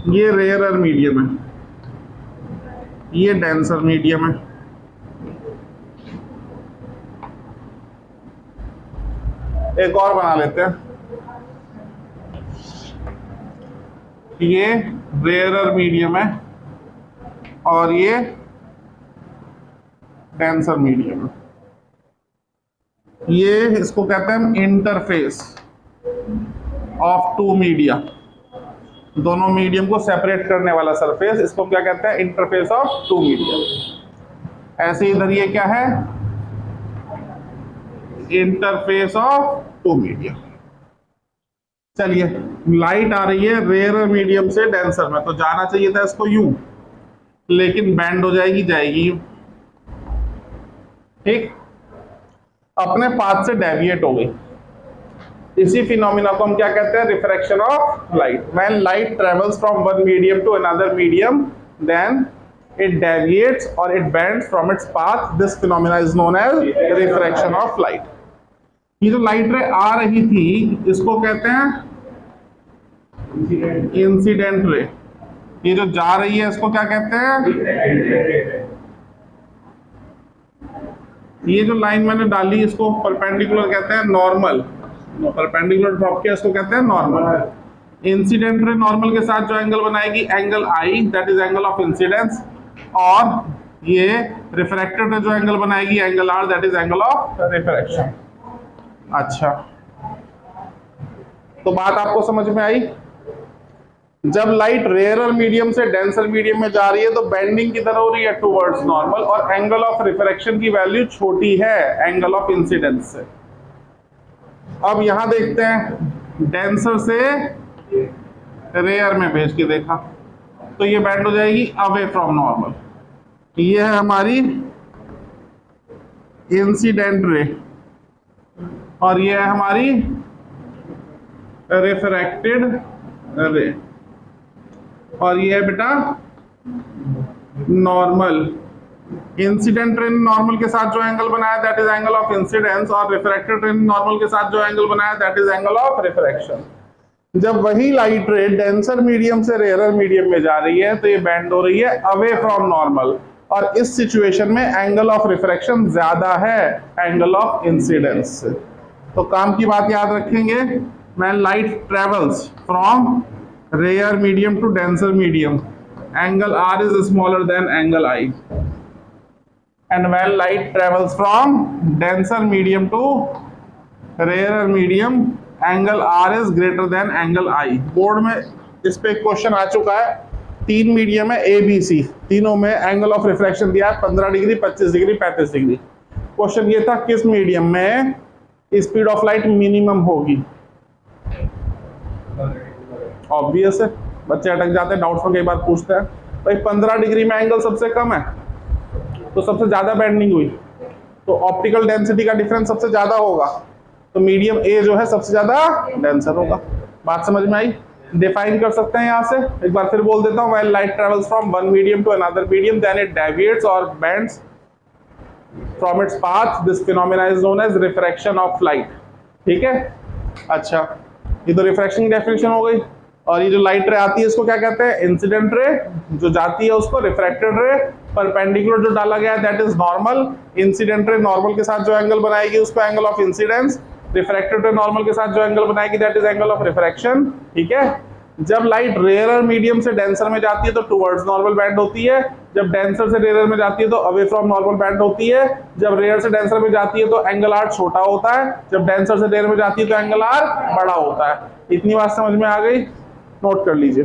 ये rarer medium है, ये डेंसर मीडियम है। एक और बना लेते हैं, ये रेयरर मीडियम है और ये डेंसर मीडियम है। ये इसको कहते हैं इंटरफेस ऑफ टू मीडिया, दोनों मीडियम को सेपरेट करने वाला सरफेस, इसको क्या कहते हैं? Interface of two media. ऐसे इधर ये क्या है? Interface of two media. चलिए, लाइट आ रही है रेयर मीडियम से डेंसर में, तो जाना चाहिए था इसको यूं, लेकिन बैंड हो जाएगी, जाएगी यूं। ठीक, अपने पाथ से डेविएट हो गई। इसी फिनोमिना को हम क्या कहते हैं? Refraction of light. When light travels from one medium to another medium, then it deviates or it bends from its path. This phenomena is known as refraction of light. ये जो लाइट रे आ रही थी इसको कहते हैं इंसिडेंट रे। ये जो जा रही है इसको क्या कहते हैं? ये जो लाइन मैंने डाली इसको परपेंडिकुलर कहते हैं नॉर्मल। परपेंडिकुलर ड्रॉप किया इसको कहते हैं नॉर्मल। इंसिडेंट रे नॉर्मल के साथ जो एंगल बनाएगी, angle i, that is angle of incidence. और ये रिफ्रैक्टेड रे जो एंगल बनाएगी, angle r, that is angle of refraction. अच्छा, तो बात आपको समझ में आई? जब लाइट रेयरर मीडियम से डेंसर मीडियम में जा रही है तो बेंडिंग किधर हो रही है? टुवर्ड्स नॉर्मल, और एंगल ऑफ रिफ्रैक्शन की वैल्यू छोटी है एंगल ऑफ इंसिडेंस से। अब यहां देखते हैं, डेंसर से रेयर में भेज के देखा तो ये बेंड हो जाएगी अवे फ्रॉम नॉर्मल। ये है हमारी इंसिडेंट रे और ये है हमारी रिफ्रैक्टेड रे, और ये है बेटा नॉर्मल। इंसिडेंट रे नॉर्मल के साथ जो एंगल बनाया that is angle of incidence, और रिफ्रैक्टेड रे नॉर्मल के साथ जो एंगल बनाया that is angle of refraction. जब वही लाइट रे डेंसर मीडियम से रेयरर मीडियम में जा रही है तो ये बेंड हो रही है अवे फ्रॉम नॉर्मल, और इस सिचुएशन में एंगल ऑफ रिफ्रैक्शन ज्यादा है एंगल ऑफ इंसिडेंस से। तो काम की बात याद रखेंगे, when light travels from rare medium to denser medium, angle r is smaller than angle i, and when light travels from denser medium to rare medium, angle r is greater than angle i. Board में इस पे question आ चुका है, 3 medium है A B C, तीनों में angle of refraction दिया है 15 डिग्री, 25 डिग्री, 35 डिग्री। क्वेश्चन ये था किस मीडियम में स्पीड ऑफ लाइट मिनिमम होगी। ऑब्वियस है, बच्चे अटक जाते हैं, डाउट्स में कई बार पूछते हैं भाई 15 डिग्री में एंगल सबसे कम है तो सबसे ज्यादा बेंडिंग हुई, तो ऑप्टिकल डेंसिटी का डिफरेंस सबसे ज्यादा होगा, तो मीडियम ए जो है सबसे ज्यादा डेंसर होगा। बात समझ में आई? डिफाइन कर सकते हैं यहाँ से, एक बार फिर बोल देता हूँ, when light travels from one medium to another medium, then it deviates और bends from its path, this phenomena is known as refraction of light. ठीक है, अच्छा, ये तो रिफ्रैक्शन की डेफिनेशन हो गई। और ये जो लाइट रे आती है इसको क्या कहते हैं? Incident ray. जो जाती है उसको रिफ्रैक्टेड रे। परपेंडिकुलर जो डाला गया है that is normal. Incident ray normal के साथ जो एंगल बनाएगी उसको एंगल ऑफ इंसिडेंस। रिफ्रैक्टेड रे नॉर्मल के साथ जो एंगल बनाएगी that is angle of refraction. ठीक है, जब लाइट रेयरर मीडियम से डेंसर में जाती है तो टुवर्ड्स नॉर्मल बैंड होती है, जब डेंसर से रेयरर में जाती है तो अवे फ्रॉम नॉर्मल बैंड होती है, जब रेयर से डेंसर में जाती है तो एंगल आर छोटा होता है, जब डेंसर से रेयर में जाती है तो एंगल आर बड़ा होता है। इतनी बात समझ में आ गई? नोट कर लीजिए।